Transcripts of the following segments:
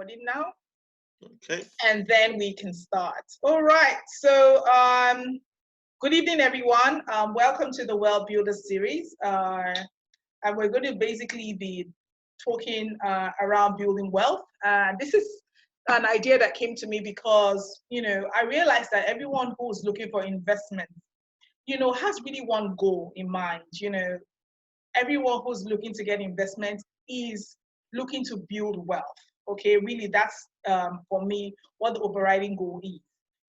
recording now. Okay. And then we can start. All right. So good evening, everyone. Welcome to the Well Builder series. And we're going to basically be talking around building wealth. This is an idea that came to me because, I realized that everyone who's looking for investment, has really one goal in mind. Everyone who's looking to get investment is looking to build wealth. Okay, really, that's for me what the overriding goal is.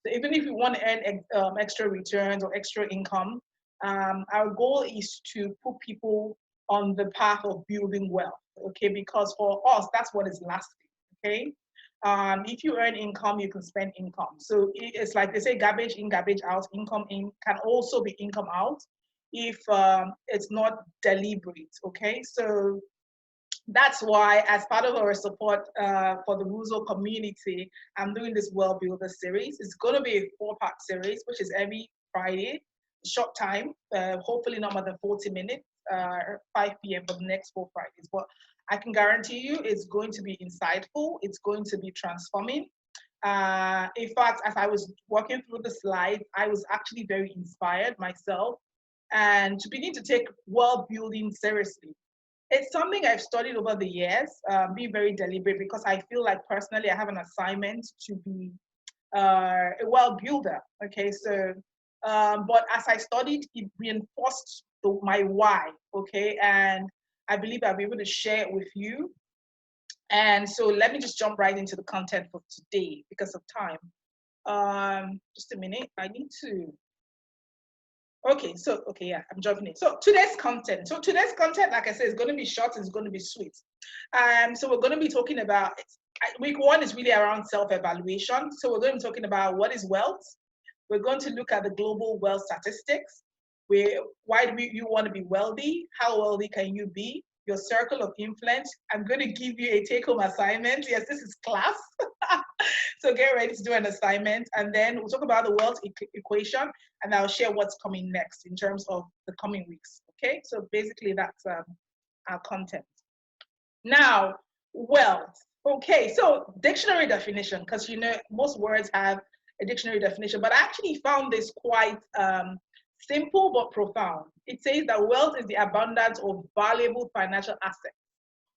So even if you want to earn extra returns or extra income, our goal is to put people on the path of building wealth. Okay, because for us, that's what is lasting. Okay, if you earn income, you can spend income. So it's like they say, garbage in, garbage out. Income in can also be income out if it's not deliberate. Okay, so that's why, as part of our support for the Rouzo community, I'm doing this Well Builder series. It's going to be a 4-part series, which is every Friday, short time, hopefully not more than 40 minutes, 5 p.m. for the next 4 Fridays. But I can guarantee you it's going to be insightful. It's going to be transforming. In fact, as I was working through the slides, I was actually very inspired myself and to begin to take world building seriously. It's something I've studied over the years, be very deliberate, because I feel like personally I have an assignment to be a world builder. Okay, so, but as I studied, it reinforced my why. Okay, and I believe I'll be able to share it with you. And so let me just jump right into the content for today because of time. Just a minute, I need to. Okay, yeah, I'm jumping in. So today's content, like I said, is going to be short, it's going to be sweet. So we're going to be talking about, week 1 is really around self-evaluation. So we're going to be talking about what is wealth. We're going to look at the global wealth statistics. Why do you want to be wealthy? How wealthy can you be? Your circle of influence. I'm going to give you a take-home assignment. Yes, this is class. So get ready to do an assignment, and then we'll talk about the wealth equation, and I'll share what's coming next in terms of the coming weeks. Okay, so basically that's our content. Now, wealth. Okay, so dictionary definition, because most words have a dictionary definition, but I actually found this quite simple but profound. It says that wealth is the abundance of valuable financial assets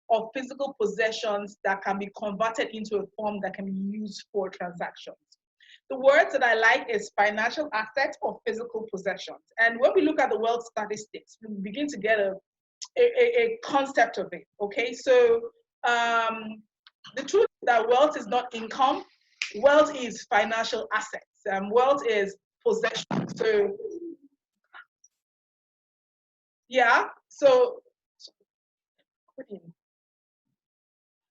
or physical possessions that can be converted into a form that can be used for transactions. The words that I like is financial assets or physical possessions. And when we look at the wealth statistics, we begin to get a concept of it. Okay, so the truth is that wealth is not income. Wealth is financial assets. Wealth is possession. So yeah, so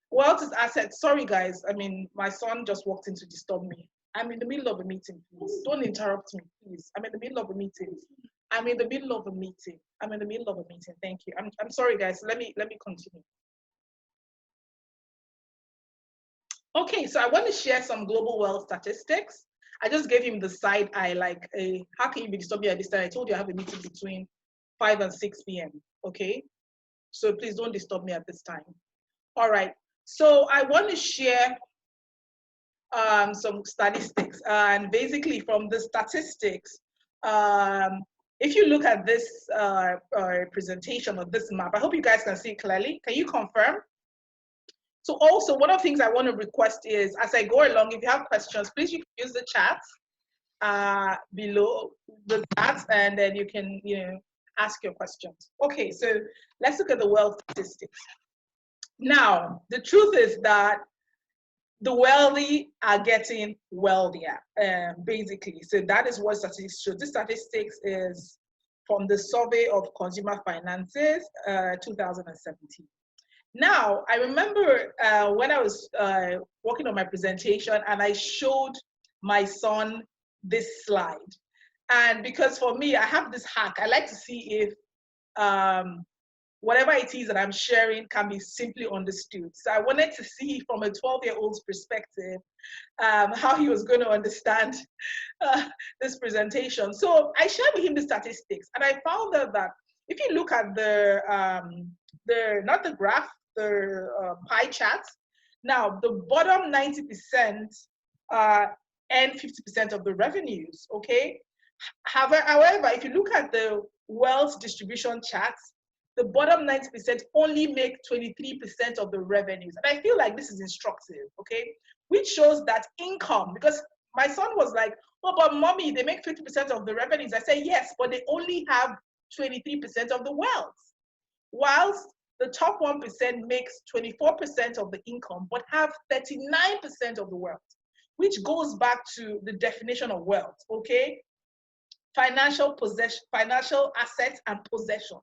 wealth is assets. Sorry, guys. I mean, my son just walked in to disturb me. I'm in the middle of a meeting, please. Don't interrupt me, please. I'm in the middle of a meeting. I'm in the middle of a meeting. I'm in the middle of a meeting. Thank you. I'm sorry, guys. Let me continue. Okay, so I want to share some global wealth statistics. I just gave him the side eye, like, how can you be disturbing at this time? I told you I have a meeting between 5 and 6 p.m. Okay, so please don't disturb me at this time. All right. So I want to share some statistics, and basically from the statistics, if you look at this presentation of this map, I hope you guys can see it clearly. Can you confirm? So also, one of the things I want to request is, as I go along, if you have questions, please you can use the chat below the chat, and then you can ask your questions. Okay, so let's look at the wealth statistics. Now, the truth is that the wealthy are getting wealthier, basically. So that is what statistics show. This statistics is from the Survey of Consumer Finances, 2017. Now, I remember when I was working on my presentation and I showed my son this slide. And because for me, I have this hack. I like to see if whatever it is that I'm sharing can be simply understood. So I wanted to see from a 12-year-old's perspective how he was going to understand this presentation. So I shared with him the statistics, and I found out that if you look at the not the graph, the pie charts, Now, the bottom 90% earn 50% of the revenues, okay? However, if you look at the wealth distribution charts, the bottom 90% only make 23% of the revenues. And I feel like this is instructive, okay? Which shows that income, because my son was like, oh, but mommy, they make 50% of the revenues. I say, yes, but they only have 23% of the wealth. Whilst the top 1% makes 24% of the income, but have 39% of the wealth, which goes back to the definition of wealth, okay? Financial assets and possessions.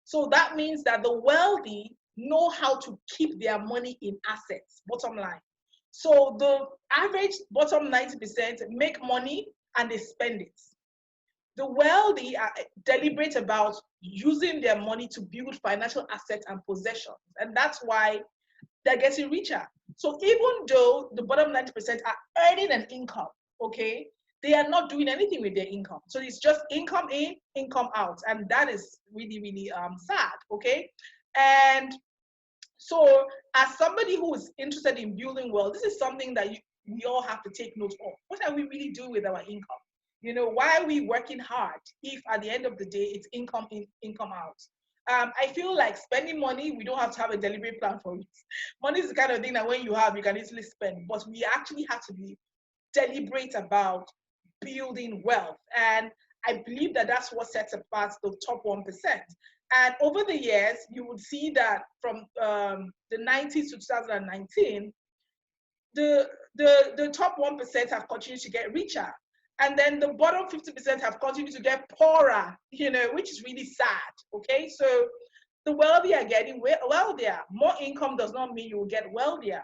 So that means that the wealthy know how to keep their money in assets, bottom line. So the average bottom 90% make money and they spend it. The wealthy are deliberate about using their money to build financial assets and possessions. And that's why they're getting richer. So even though the bottom 90% are earning an income, okay, they are not doing anything with their income. So it's just income in, income out. And that is really, really sad, okay? And so as somebody who is interested in building wealth, this is something that we all have to take note of. What are we really doing with our income? You know, why are we working hard if at the end of the day, it's income in, income out? I feel like spending money, we don't have to have a deliberate plan for it. Money is the kind of thing that when you have, you can easily spend, but we actually have to be deliberate about building wealth. And I believe that that's what sets apart the top 1%. And over the years, you would see that from the 90s to 2019, the top 1% have continued to get richer. And then the bottom 50% have continued to get poorer, you know, which is really sad, okay? So the wealthy are getting wealthier. More income does not mean you will get wealthier.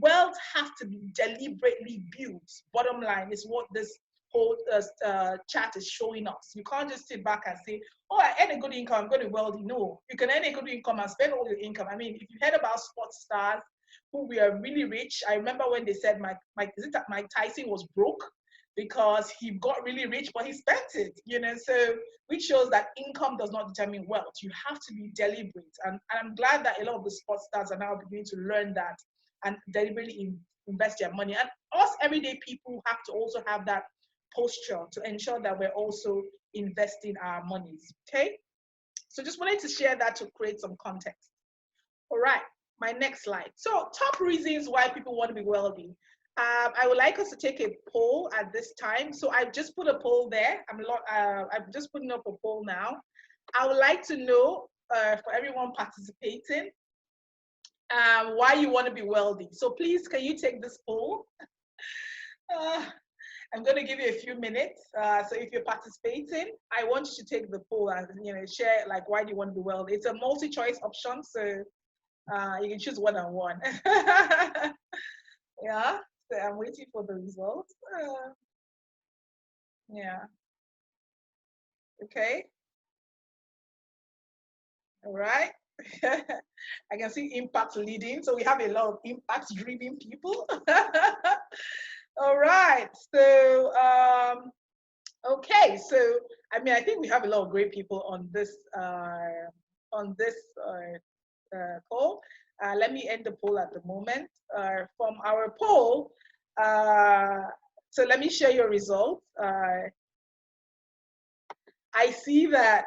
Wealth has to be deliberately built. Bottom line is what this whole chart is showing us. You can't just sit back and say, oh, I earn a good income, I'm going to be wealthy. No, you can earn a good income and spend all your income. I mean, if you heard about sports stars who were really rich, I remember when they said Mike Tyson was broke because he got really rich, but he spent it, you know, so which shows that income does not determine wealth. You have to be deliberate. And I'm glad that a lot of the sports stars are now beginning to learn that and deliberately invest their money. And us everyday people have to also have that posture to ensure that we're also investing our monies, okay? So just wanted to share that to create some context. All right, my next slide. So top reasons why people want to be wealthy. I would like us to take a poll at this time. So I've just put a poll there. I'm just putting up a poll now. I would like to know for everyone participating why you want to be wealthy. So please, can you take this poll? I'm going to give you a few minutes. So if you're participating, I want you to take the poll and share like why do you want to be wealthy. It's a multi-choice option, so you can choose one on one. Yeah. So I'm waiting for the results. Yeah. Okay. All right. I can see impact leading. So we have a lot of impact driven people. All right. So, okay. So, I mean, I think we have a lot of great people on this poll. Let me end the poll at the moment. From our poll, so let me share your results. I see that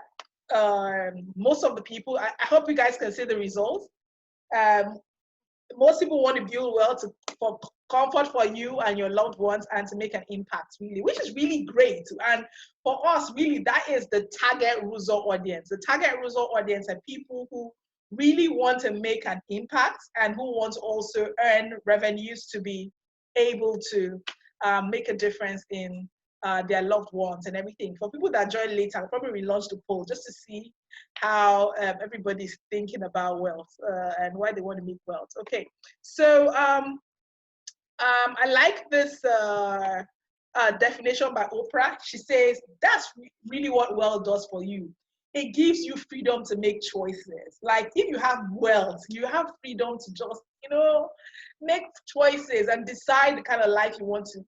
most of the people, I hope you guys can see the results. Most people want to build wealth for comfort for you and your loved ones and to make an impact, really, which is really great. And for us, really, that is the target Rouzo audience. The target Rouzo audience are people who really want to make an impact and who want to also earn revenues to be able to make a difference in their loved ones and everything. For people that join later, I'll probably relaunch the poll just to see how everybody's thinking about wealth and why they want to make wealth. Okay, so I like this definition by Oprah. She says, that's really what wealth does for you. It gives you freedom to make choices. Like if you have wealth, you have freedom to just, make choices and decide the kind of life you want to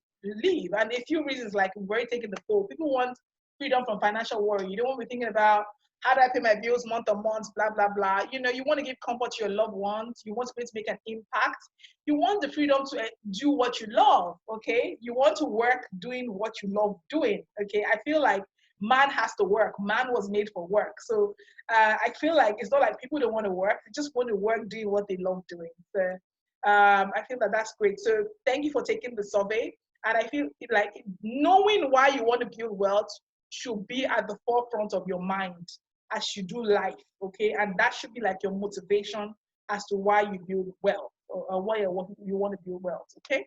live. And a few reasons, like we've already taken the poll. People want freedom from financial worry. You don't want to be thinking about, how do I pay my bills month on month, blah, blah, blah. You know, you want to give comfort to your loved ones. You want to be able to make an impact. You want the freedom to do what you love, okay? You want to work doing what you love doing, okay? I feel like man has to work. Man was made for work. So I feel like it's not like people don't want to work. They just want to work doing what they love doing. So I feel that that's great. So thank you for taking the survey. And I feel like knowing why you want to build wealth should be at the forefront of your mind as you do life, okay? And that should be like your motivation as to why you build wealth or why you want to build wealth, okay?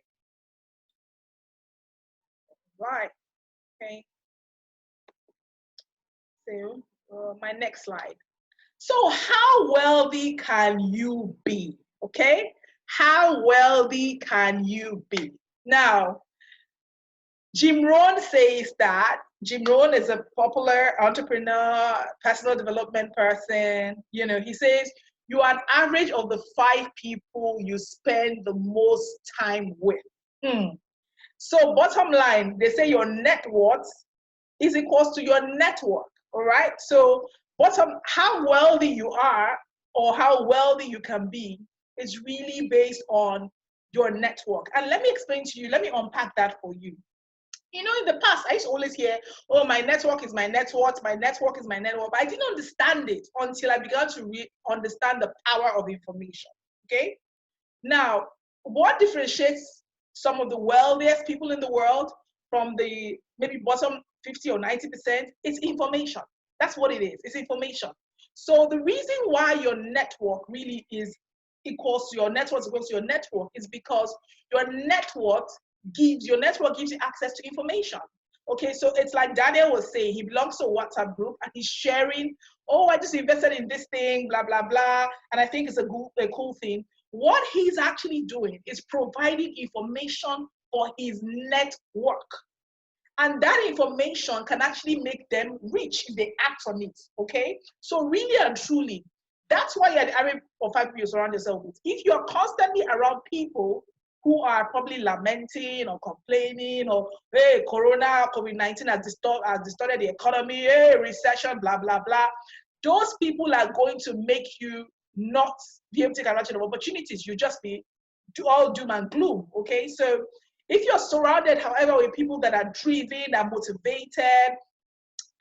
Right, okay. So my next slide. So how wealthy can you be, okay? How wealthy can you be? Now, Jim Rohn says that. Jim Rohn is a popular entrepreneur, personal development person. You know, he says you are an average of the 5 people you spend the most time with. So bottom line, they say your net worth is equals to your network, all right? So how wealthy you are or how wealthy you can be is really based on your network. And let me explain to you, let me unpack that for you. You know, in the past, I used to always hear, oh, my network is my net worth, my network is my network. But I didn't understand it until I began to understand the power of information, okay? Now, what differentiates some of the wealthiest people in the world from the maybe bottom 50 or 90% is information. That's what it is, it's information. So the reason why your network really is equals to your network is because your network gives you access to information. Okay, so it's like Daniel was saying, he belongs to a WhatsApp group and he's sharing, oh, I just invested in this thing, blah, blah, blah, and I think it's a cool thing. What he's actually doing is providing information for his network. And that information can actually make them rich if they act on it, okay? So really and truly, that's why you're the average of 5 people you surround yourself with. If you're constantly around people who are probably lamenting or complaining or, hey, Corona, COVID-19 has distorted the economy, hey, recession, blah, blah, blah, those people are going to make you not be able to take advantage of opportunities. You just be all doom and gloom, okay? So if you're surrounded, however, with people that are driven, are motivated,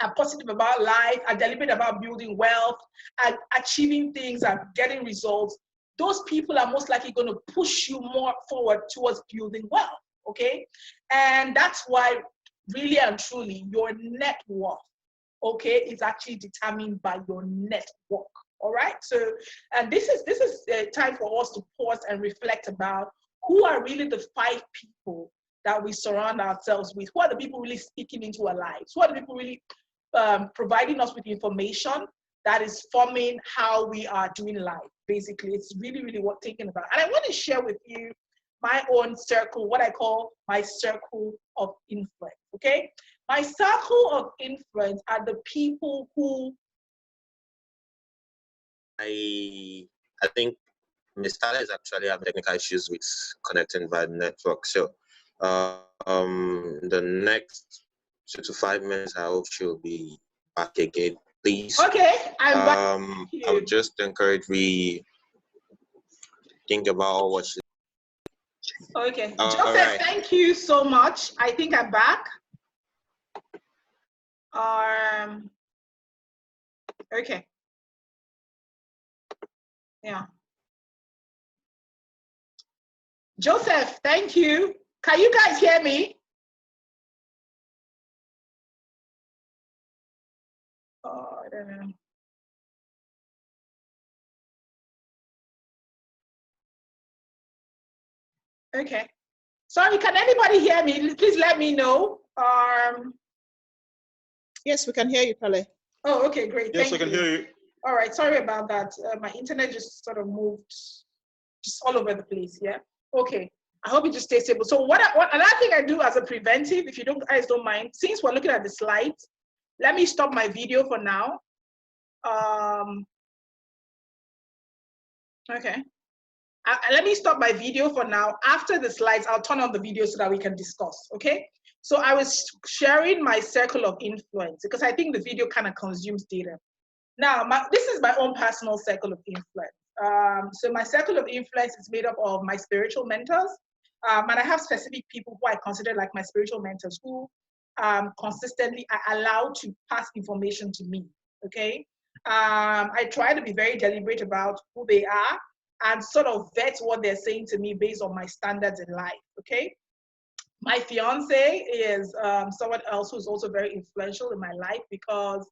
are positive about life, are deliberate about building wealth, are achieving things, are getting results, those people are most likely going to push you more forward towards building wealth, okay? And that's why, really and truly, your net worth, okay, is actually determined by your network, all right? So, and this is time for us to pause and reflect about who are really the 5 people that we surround ourselves with. Who are the people really speaking into our lives? Who are the people really providing us with information that is forming how we are doing life? Basically, it's really, really what thinking about. And I want to share with you my own circle, what I call my circle of influence, okay? My circle of influence are the people who... I think Ms. Tyler is actually having technical issues with connecting via network. So the next 2 to 5 minutes, I hope she'll be back again, please. Okay, I'm back. I would just encourage we think about what she... Okay, Joseph, right. Thank you so much. I think I'm back. Okay. Yeah. Joseph, thank you. Can you guys hear me? Oh, I don't know. Okay. Sorry, can anybody hear me? Please let me know. Yes, we can hear you, Kale. Oh, okay, great. Yes, I can hear you. All right, sorry about that. My internet just sort of moved just all over the place, yeah? Okay, I hope it just stays stable. So what another thing I do as a preventive, if you guys don't mind, since we're looking at the slides, let me stop my video for now. Okay. Let me stop my video for now. After the slides, I'll turn on the video so that we can discuss, okay? So I was sharing my circle of influence because I think the video kind of consumes data. Now, this is my own personal circle of influence. So my circle of influence is made up of my spiritual mentors, and I have specific people who I consider like my spiritual mentors who consistently are allowed to pass information to me. Okay, I try to be very deliberate about who they are and sort of vet what they're saying to me based on my standards in life. Okay. My fiance is someone else who's also very influential in my life because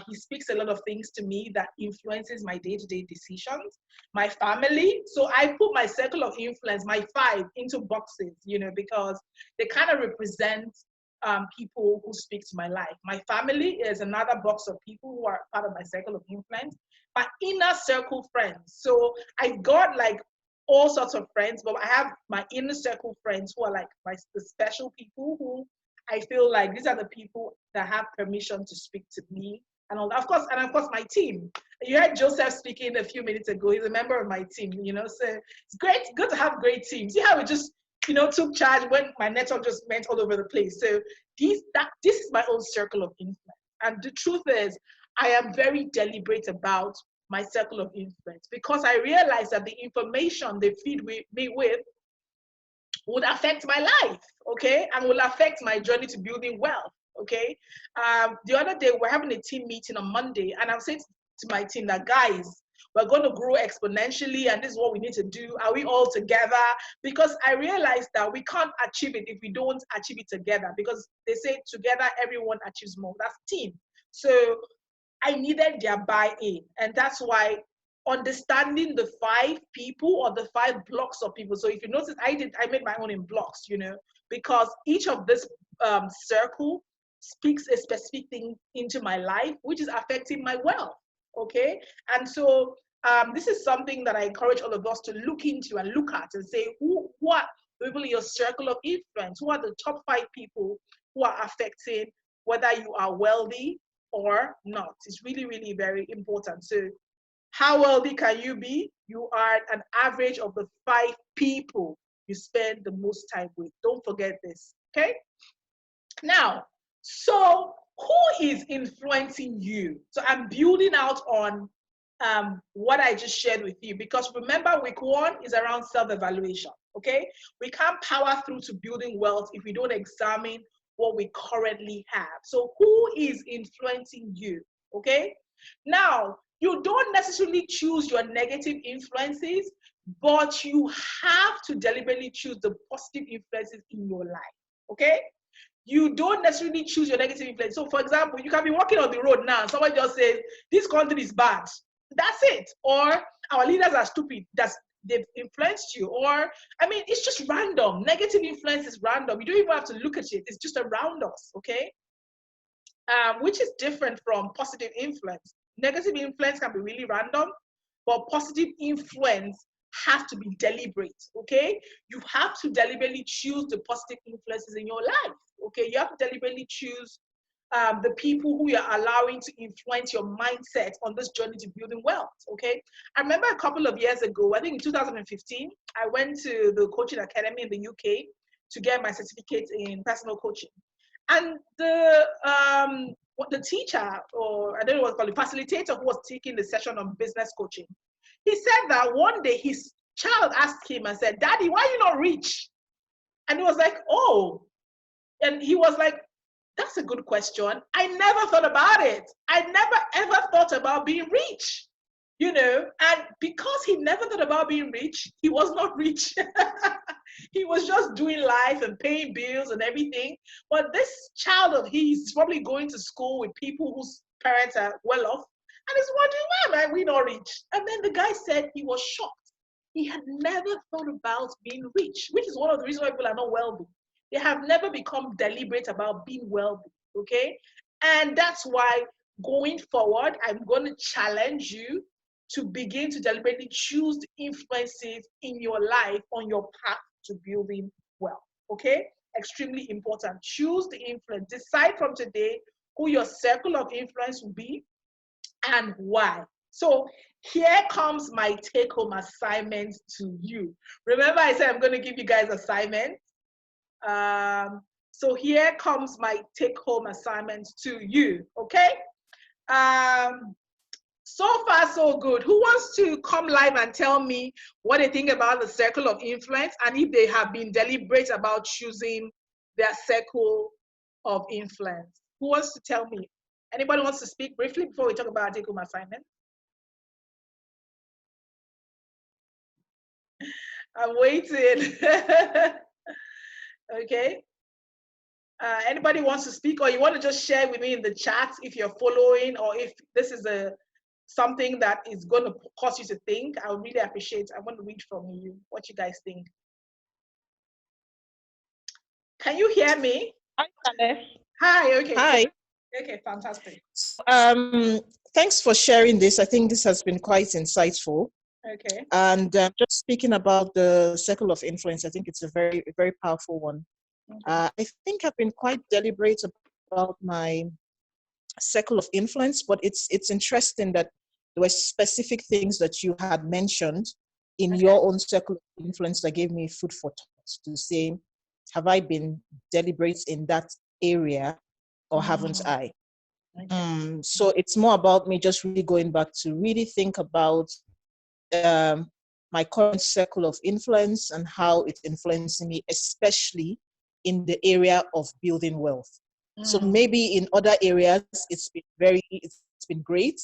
he speaks a lot of things to me that influences my day-to-day decisions. My family, so I put my circle of influence, my 5, into boxes, you know, because they kind of represent people who speak to my life. My family is another box of people who are part of my circle of influence. My inner circle friends. So I've got like all sorts of friends, but I have my inner circle friends who are like the special people who I feel like these are the people that have permission to speak to me and all that. Of course, my team. You heard Joseph speaking a few minutes ago. He's a member of my team, you know, so it's great, good to have great teams. See how we just, you know, took charge when my network just went all over the place. So this is my own circle of influence. And the truth is, I am very deliberate about my circle of influence because I realize that the information they feed me with would affect my life, okay, and will affect my journey to building wealth, okay. The other day we're having a team meeting on Monday, and I'm saying to my team that, guys, we're going to grow exponentially, and this is what we need to do. Are we all together? Because I realized that we can't achieve it if we don't achieve it together. Because they say together everyone achieves more. That's team. So I needed their buy-in, and that's why understanding the 5 people or the 5 blocks of people. So if you notice, I made my own in blocks, you know, because each of this circle speaks a specific thing into my life, which is affecting my wealth. Okay, and so this is something that I encourage all of us to look into and look at and say, who are people in your circle of influence? Who are the top 5 people who are affecting whether you are wealthy or not? It's really, really very important. So how wealthy can you be? You are an average of the 5 people you spend the most time with. Don't forget this, okay? Now, so who is influencing you? So I'm building out on what I just shared with you, because remember, week 1 is around self-evaluation, okay? We can't power through to building wealth if we don't examine what we currently have. So who is influencing you, okay? Now, you don't necessarily choose your negative influences, but you have to deliberately choose the positive influences in your life, okay? You don't necessarily choose your negative influence. So for example, you can be walking on the road now and someone just says, this country is bad. That's it. Or our leaders are stupid. They've influenced you. Or, I mean, it's just random. Negative influence is random. You don't even have to look at it. It's just around us, okay? Which is different from positive influence. Negative influence can be really random, but positive influence has to be deliberate, okay? You have to deliberately choose the positive influences in your life, okay? You have to deliberately choose the people who you're allowing to influence your mindset on this journey to building wealth, okay? I remember a couple of years ago, I think in 2015, I went to the coaching academy in the UK to get my certificate in personal coaching. And the teacher, or I don't know what to call it, facilitator who was taking the session on business coaching, he said that one day his child asked him and said, "Daddy, why are you not rich?" And he was like, "Oh," and he was like, "That's a good question. I never thought about it. I never ever thought about being rich." You know, and because he never thought about being rich, he was not rich. He was just doing life and paying bills and everything. But this child of his is probably going to school with people whose parents are well off, and he's wondering, why am I we not rich? And then the guy said he was shocked. He had never thought about being rich, which is one of the reasons why people are not wealthy. They have never become deliberate about being wealthy, okay? And that's why going forward, I'm going to challenge you to begin to deliberately choose the influences in your life on your path to building wealth, okay? Extremely important. Choose the influence. Decide from today who your circle of influence will be and why. So here comes my take-home assignment to you. Remember I said I'm going to give you guys assignments. So here comes my take-home assignment to you, okay? So far, so good. Who wants to come live and tell me what they think about the circle of influence and if they have been deliberate about choosing their circle of influence? Who wants to tell me? Anybody wants to speak briefly before we talk about our take-home assignment? I'm waiting. Okay. Anybody wants to speak, or you want to just share with me in the chat if you're following, or if this is something that is going to cause you to think? I would really appreciate. I want to read from you what you guys think. Can you hear me? Hi, Tale. Hi. Okay. Hi. Okay. Fantastic. Thanks for sharing this. I think this has been quite insightful. Okay. And just speaking about the circle of influence, I think it's a very, very powerful one. Okay. I think I've been quite deliberate about my circle of influence, but it's interesting that there were specific things that you had mentioned in your own circle of influence that gave me food for thought to say, have I been deliberate in that area or haven't I? Okay. So it's more about me just really going back to really think about my current circle of influence and how it's influencing me, especially in the area of building wealth. So maybe in other areas, it's been great,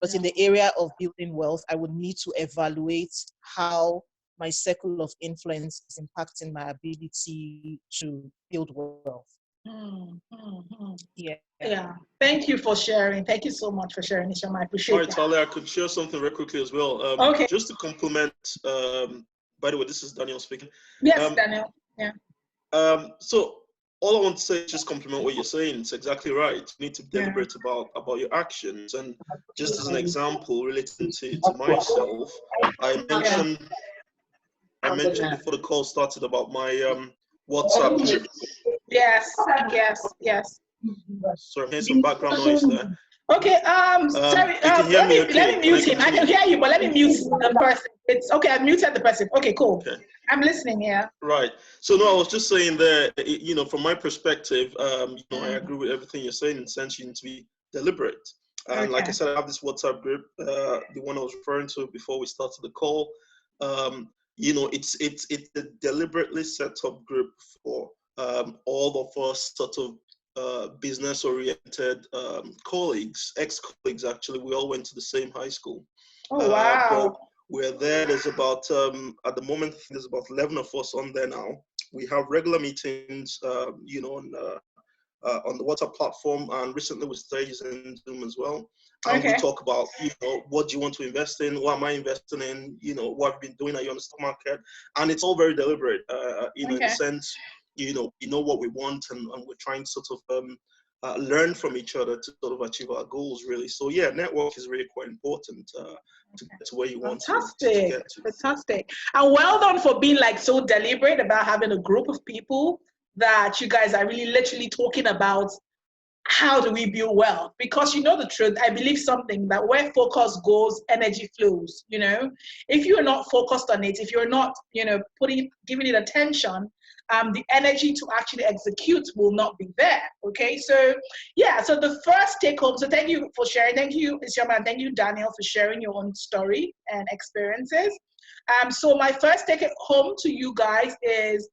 but in the area of building wealth, I would need to evaluate how my circle of influence is impacting my ability to build wealth. Yeah. Thank you for sharing. Thank you so much for sharing, Isham. I appreciate it. All right, Talia, I could share something very quickly as well. Okay. Just to complement, by the way, this is Daniel speaking. Yes, Daniel. Yeah. So all I want to say is just compliment what you're saying. It's exactly right. You need to deliberate about your actions. And just as an example, relating to myself, I mentioned before the call started about my WhatsApp group. Yes. Sorry, I'm hearing some background noise there. Okay, sorry, let me mute him. I can hear you, but let me mute the person. It's okay, I muted the person. Okay, cool. Okay. I'm listening, yeah. Right. So no, I was just saying that, from my perspective, I agree with everything you're saying. In the sense, you need to be deliberate. And like I said, I have this WhatsApp group, the one I was referring to before we started the call. It's a deliberately set up group for all of us sort of business-oriented colleagues, ex-colleagues actually. We all went to the same high school. Oh, wow. But we're there. There's about, at the moment, there's about 11 of us on there now. We have regular meetings, on the WhatsApp platform, and recently we started using Zoom as well. And we talk about, what do you want to invest in? What am I investing in? What I've been doing. Are you on the stock market? And it's all very deliberate, in the sense, we know what we want, and we're trying to sort of learn from each other to sort of achieve our goals, really. So yeah, network is really quite important to get to where you want to get to. Fantastic. And well done for being like so deliberate about having a group of people that you guys are really literally talking about how do we build wealth? Because you know the truth, I believe something that where focus goes, energy flows. If you're not focused on it, if you're not, giving it attention, the energy to actually execute will not be there. Okay, so yeah, so the first take home. So thank you for sharing. Thank you, Isioma, and thank you, Daniel, for sharing your own story and experiences. So my first take home to you guys is,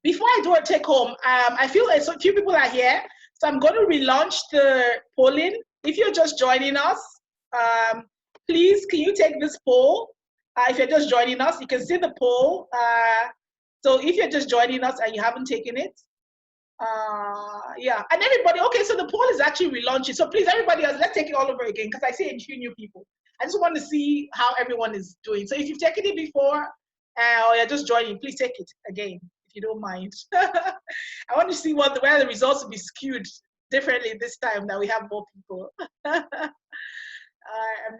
before I do a take home, I feel like so few people are here. So I'm going to relaunch the polling. If you're just joining us, please, can you take this poll? If you're just joining us, you can see the poll. So if you're just joining us and you haven't taken it, yeah. And everybody, okay, so the poll is actually relaunching. So please, everybody else, let's take it all over again, because I see a few new people. I just want to see how everyone is doing. So if you've taken it before, or you're just joining, please take it again, if you don't mind. I want to see where the results will be skewed differently this time that we have more people. I'm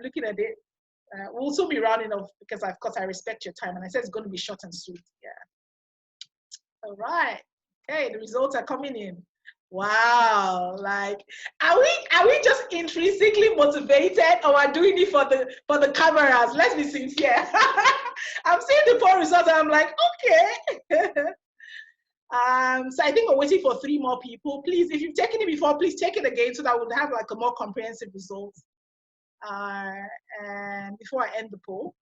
looking at it. We'll soon be rounding off because, of course, I respect your time. And I said it's going to be short and sweet. Yeah. All right. Okay, the results are coming in. Wow, like, are we just intrinsically motivated, or are doing it for the cameras? Let's be sincere. I'm seeing the poll results and I'm like, okay. So I think we're waiting for 3 more people. Please, if you've taken it before, please take it again so that we'll have like a more comprehensive result. And before I end the poll,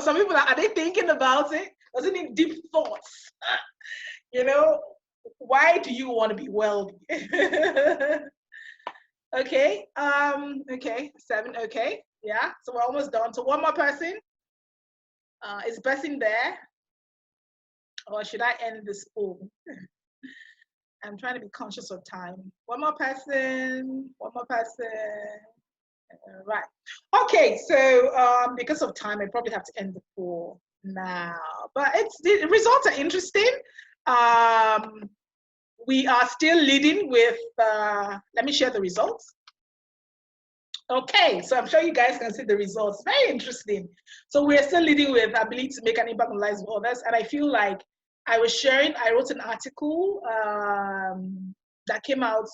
some people are they thinking about it? Does it need deep thoughts? You know, why do you want to be wealthy? Okay, okay, 7, okay, yeah, so we're almost done. So one more person. Is the person there? Or should I end this poll? I'm trying to be conscious of time. One more person, one more person. Right. Okay, so because of time, I probably have to end the poll now. But the results are interesting. We are still leading with, let me share the results. Okay, so I'm sure you guys can see the results. Very interesting. So we're still leading with ability to make an impact on the lives of others. And I feel like I wrote an article that came out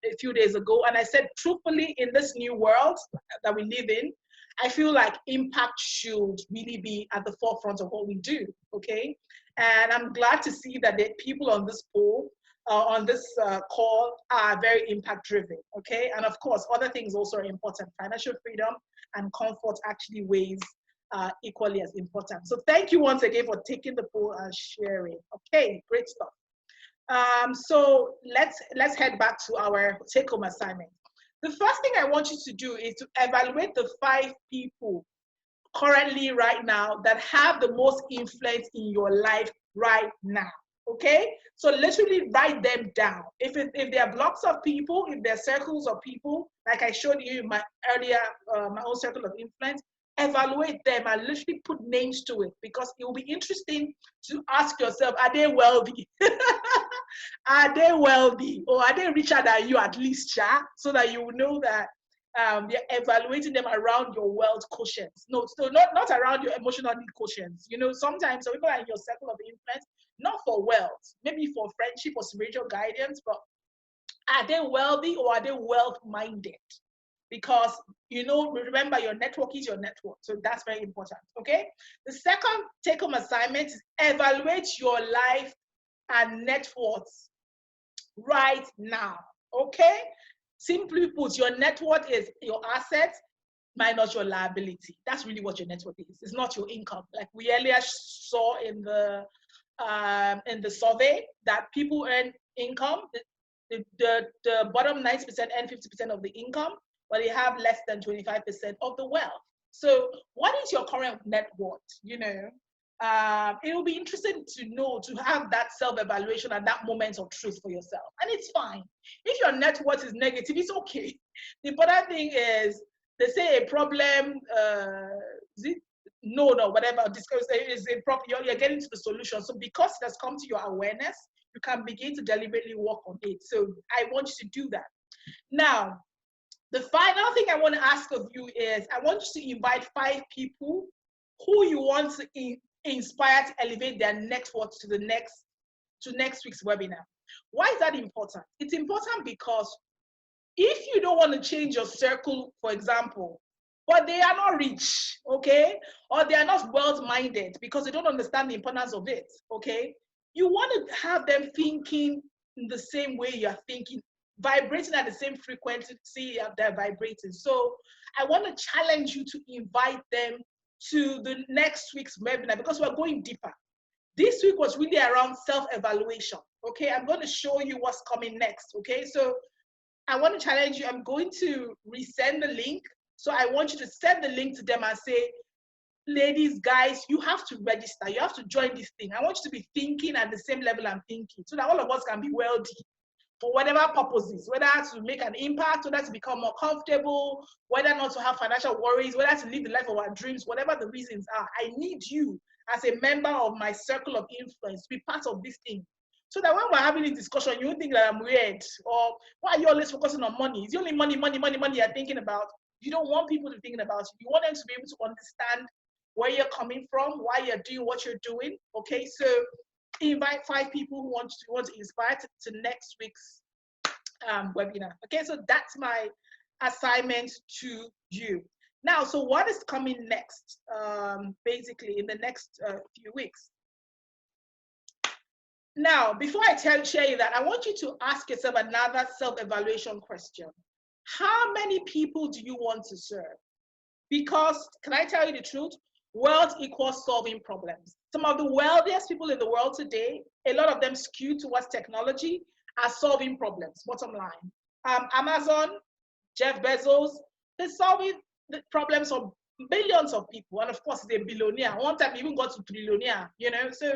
a few days ago. And I said, truthfully, in this new world that we live in, I feel like impact should really be at the forefront of what we do, okay? And I'm glad to see that the people on this poll, on this call are very impact driven, okay? And of course, other things also are important. Financial freedom and comfort actually weighs equally as important. So thank you once again for taking the poll and sharing. Okay, great stuff. So let's head back to our take-home assignment. The first thing I want you to do is to evaluate the 5 people currently right now that have the most influence in your life right now. Okay, so literally write them down. If there are blocks of people, if there are circles of people, like I showed you in my earlier, my own circle of influence, evaluate them and literally put names to it, because it will be interesting to ask yourself, are they wealthy? Are they wealthy? Or are they richer than you at least, so that you will know that you're evaluating them around your wealth quotients. No, so not around your emotional need quotients. You know, sometimes some people are in your circle of influence, not for wealth, maybe for friendship or spiritual guidance, but are they wealthy or are they wealth-minded? Because, you know, remember, your network is your network. So that's very important, okay? The second take-home assignment is evaluate your life and net worth right now, okay? Simply put, your net worth is your assets minus your liability. That's really what your net worth is. It's not your income. Like we earlier saw in the survey that people earn income. The bottom 90% earn 50% of the income, but they have less than 25% of the wealth. So what is your current net worth? You know, it will be interesting to know, to have that self-evaluation and that moment of truth for yourself. And it's fine. If your net worth is negative, it's okay. The important thing is, they say a problem, whatever, discuss is a problem, you're getting to the solution. So because it has come to your awareness, you can begin to deliberately work on it. So I want you to do that. Now, the final thing I want to ask of you is, I want you to invite 5 people who you want to inspire to elevate their net worth to next week's webinar. Why is that important? It's important because if you don't want to change your circle, for example, but they are not rich, okay, or they are not wealth-minded because they don't understand the importance of it, okay, you want to have them thinking in the same way you're thinking, vibrating at the same frequency they're vibrating. So I want to challenge you to invite them to the next week's webinar, because we're going deeper. This week was really around self-evaluation, okay? I'm going to show you what's coming next, okay? So I want to challenge you. I'm going to resend the link. So I want you to send the link to them and say, ladies, guys, you have to register. You have to join this thing. I want you to be thinking at the same level I'm thinking, so that all of us can be wealthy for whatever purposes, whether to make an impact, whether to become more comfortable, whether not to have financial worries, whether to live the life of our dreams, whatever the reasons are. I need you as a member of my circle of influence to be part of this thing. So that when we're having this discussion, you won't think that I'm weird, or why are you always focusing on money? It's only money you're thinking about. You don't want people to be thinking about it. You want them to be able to understand where you're coming from, why you're doing what you're doing, okay? So invite 5 people who want to inspire to next week's webinar. Okay, so that's my assignment to you. Now, so what is coming next, basically in the next few weeks? Now, before I share you that, I want you to ask yourself another self-evaluation question. how many people do you want to serve? Because, can I tell you the truth? Wealth equals solving problems. Some of the wealthiest people in the world today, a lot of them skew towards technology, are solving problems, bottom line. Amazon, Jeff Bezos, they're solving the problems of billions of people. And of course, he's a billionaire. One time he even got to trillionaire, you know? So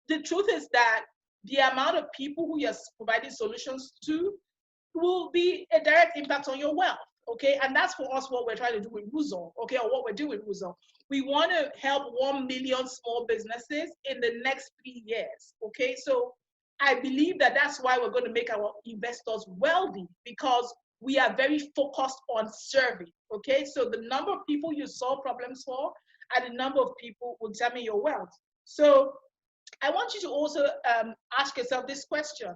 the truth is that the amount of people who you're providing solutions to will be a direct impact on your wealth, okay? And that's for us what we're trying to do with Rouzo, okay, or what we're doing with Rouzo. We want to help 1 million small businesses in the next 3 years, okay? So I believe that that's why we're going to make our investors wealthy, because we are very focused on serving, okay? So the number of people you solve problems for and the number of people will determine your wealth. So I want you to also ask yourself this question.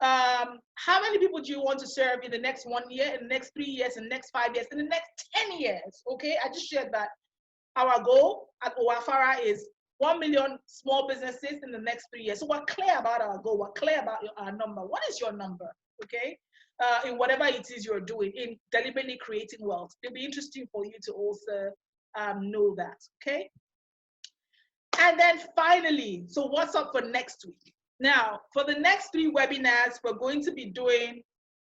How many people do you want to serve in the next 1 year, in the next 3 years, in the next 5 years, in the next 10 years? Okay, I just shared that our goal at OAFARA is 1 million small businesses in the next 3 years. So we're clear about our goal. We're clear about our number. What is your number? Okay, in whatever it is you're doing, in deliberately creating wealth. It'll be interesting for you to also know that. Okay. And then finally, so what's up for next week? Now, for the next 3 webinars, we're going to be doing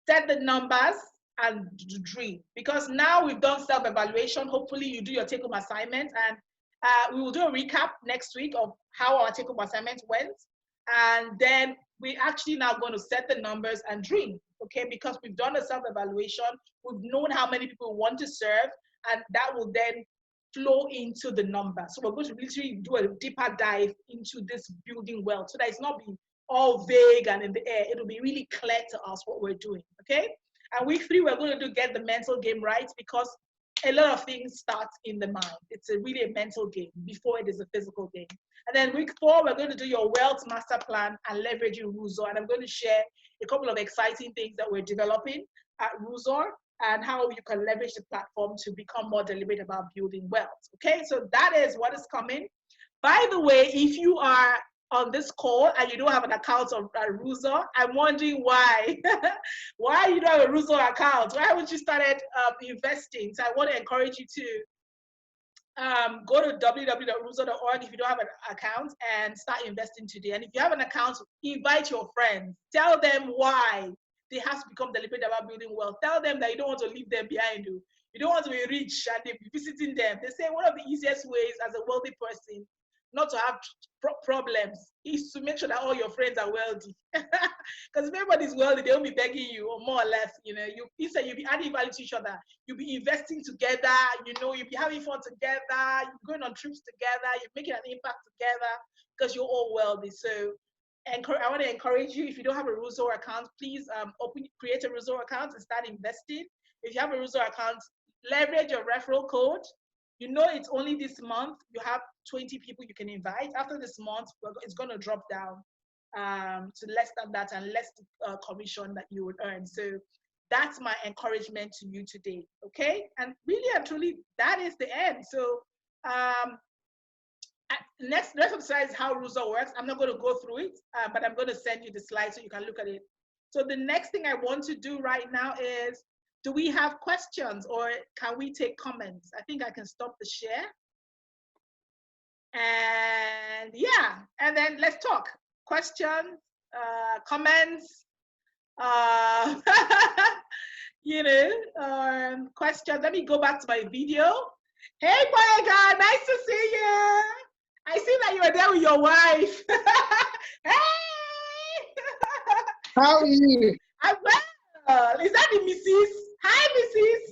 set the numbers and dream. Because now we've done self-evaluation. Hopefully you do your take-home assignment, and we will do a recap next week of how our take-home assignment went. And then we're actually now going to set the numbers and dream, okay? Because we've done a self-evaluation, we've known how many people want to serve, and that will then flow into the number. So we're going to literally do a deeper dive into this building wealth, so that it's not being all vague and in the air. It'll be really clear to us what we're doing, okay? And week 3, we're going to get the mental game right, because a lot of things start in the mind. It's really a mental game before it is a physical game. And then week 4, we're going to do your wealth master plan and leveraging Rouzo. And I'm going to share a couple of exciting things that we're developing at Rouzo, and how you can leverage the platform to become more deliberate about building wealth. Okay, so that is what is coming. By the way, if you are on this call and you don't have an account on Rouzo, I'm wondering why. Why you don't have a Rouzo account? Why haven't you started investing? So I want to encourage you to go to www.rouzo.org if you don't have an account, and start investing today. And if you have an account, invite your friends. Tell them why they have to become deliberate about building wealth. Tell them that you don't want to leave them behind. You don't want to be rich and they be visiting them. They say one of the easiest ways as a wealthy person not to have problems is to make sure that all your friends are wealthy. Because if everybody's wealthy, they'll be begging you, or more or less, you know, instead you'll be adding value to each other. You'll be investing together, you know, you'll be having fun together, you're going on trips together, you're making an impact together because you're all wealthy. So I want to encourage you, if you don't have a Rouzo account, please create a Rouzo account and start investing. If you have a Rouzo account, leverage your referral code. You know, it's only this month. You have 20 people you can invite. After this month, it's going to drop down to less than that, and less commission that you would earn. So that's my encouragement to you today, okay? And really and truly, that is the end. So next exercise is how Rouzo works. I'm not going to go through it, but I'm going to send you the slides so you can look at it. So the next thing I want to do right now is, do we have questions, or can we take comments? I think I can stop the share. And yeah, and then let's talk. Questions, comments, you know, questions. Let me go back to my video. Hey, Boyega, nice to see you. I see that you were there with your wife. Hey! How are you? I'm well. Is that the missus? Hi, missus.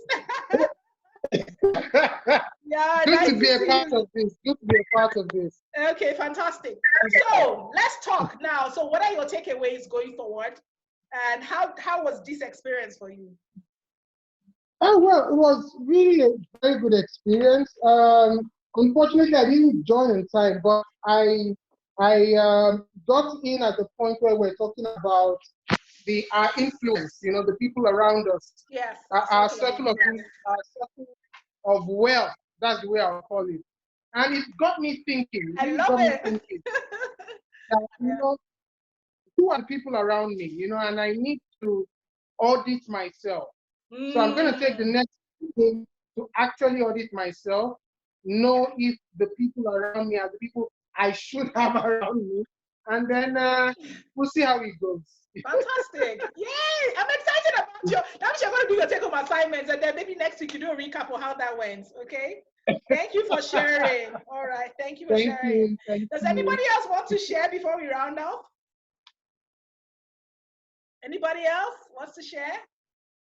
Yeah, Good nice to be a see part you. of this. Good to be a part of this. Okay, fantastic. So let's talk now. So what are your takeaways going forward? And how was this experience for you? Oh, well, it was really a very good experience. Unfortunately, I didn't join in time, but I got in at the point where we're talking about our influence, you know, the people around us. Yes. Our circle of wealth. That's the way I'll call it. And it got me thinking. I love it. That, you know, who are the people around me, you know, and I need to audit myself. So I'm going to take the next thing to actually audit myself, know if the people around me are the people I should have around me, and then we'll see how it goes. Fantastic. Yay! I'm excited about your, that means you're going to do your take-home assignments, and then maybe next week you do a recap of how that went, okay? Thank you for sharing. All right, thank you for sharing. Does anybody else want to share before we round off? Anybody else wants to share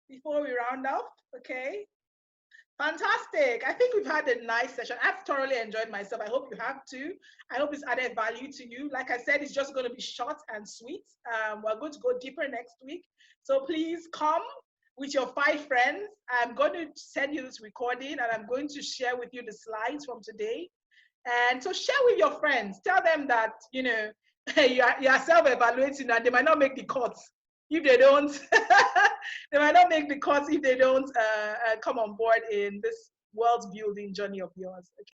before we round off? Okay. Fantastic. I think we've had a nice session. I've thoroughly enjoyed myself. I hope you have too. I hope it's added value to you. Like I said, it's just going to be short and sweet. We're going to go deeper next week. So please come with your 5 friends. I'm going to send you this recording and I'm going to share with you the slides from today. And so share with your friends. Tell them that, you know, you are self-evaluating and they might not make the cuts. If they don't, they might not make the cuts if they don't come on board in this world building journey of yours. Okay.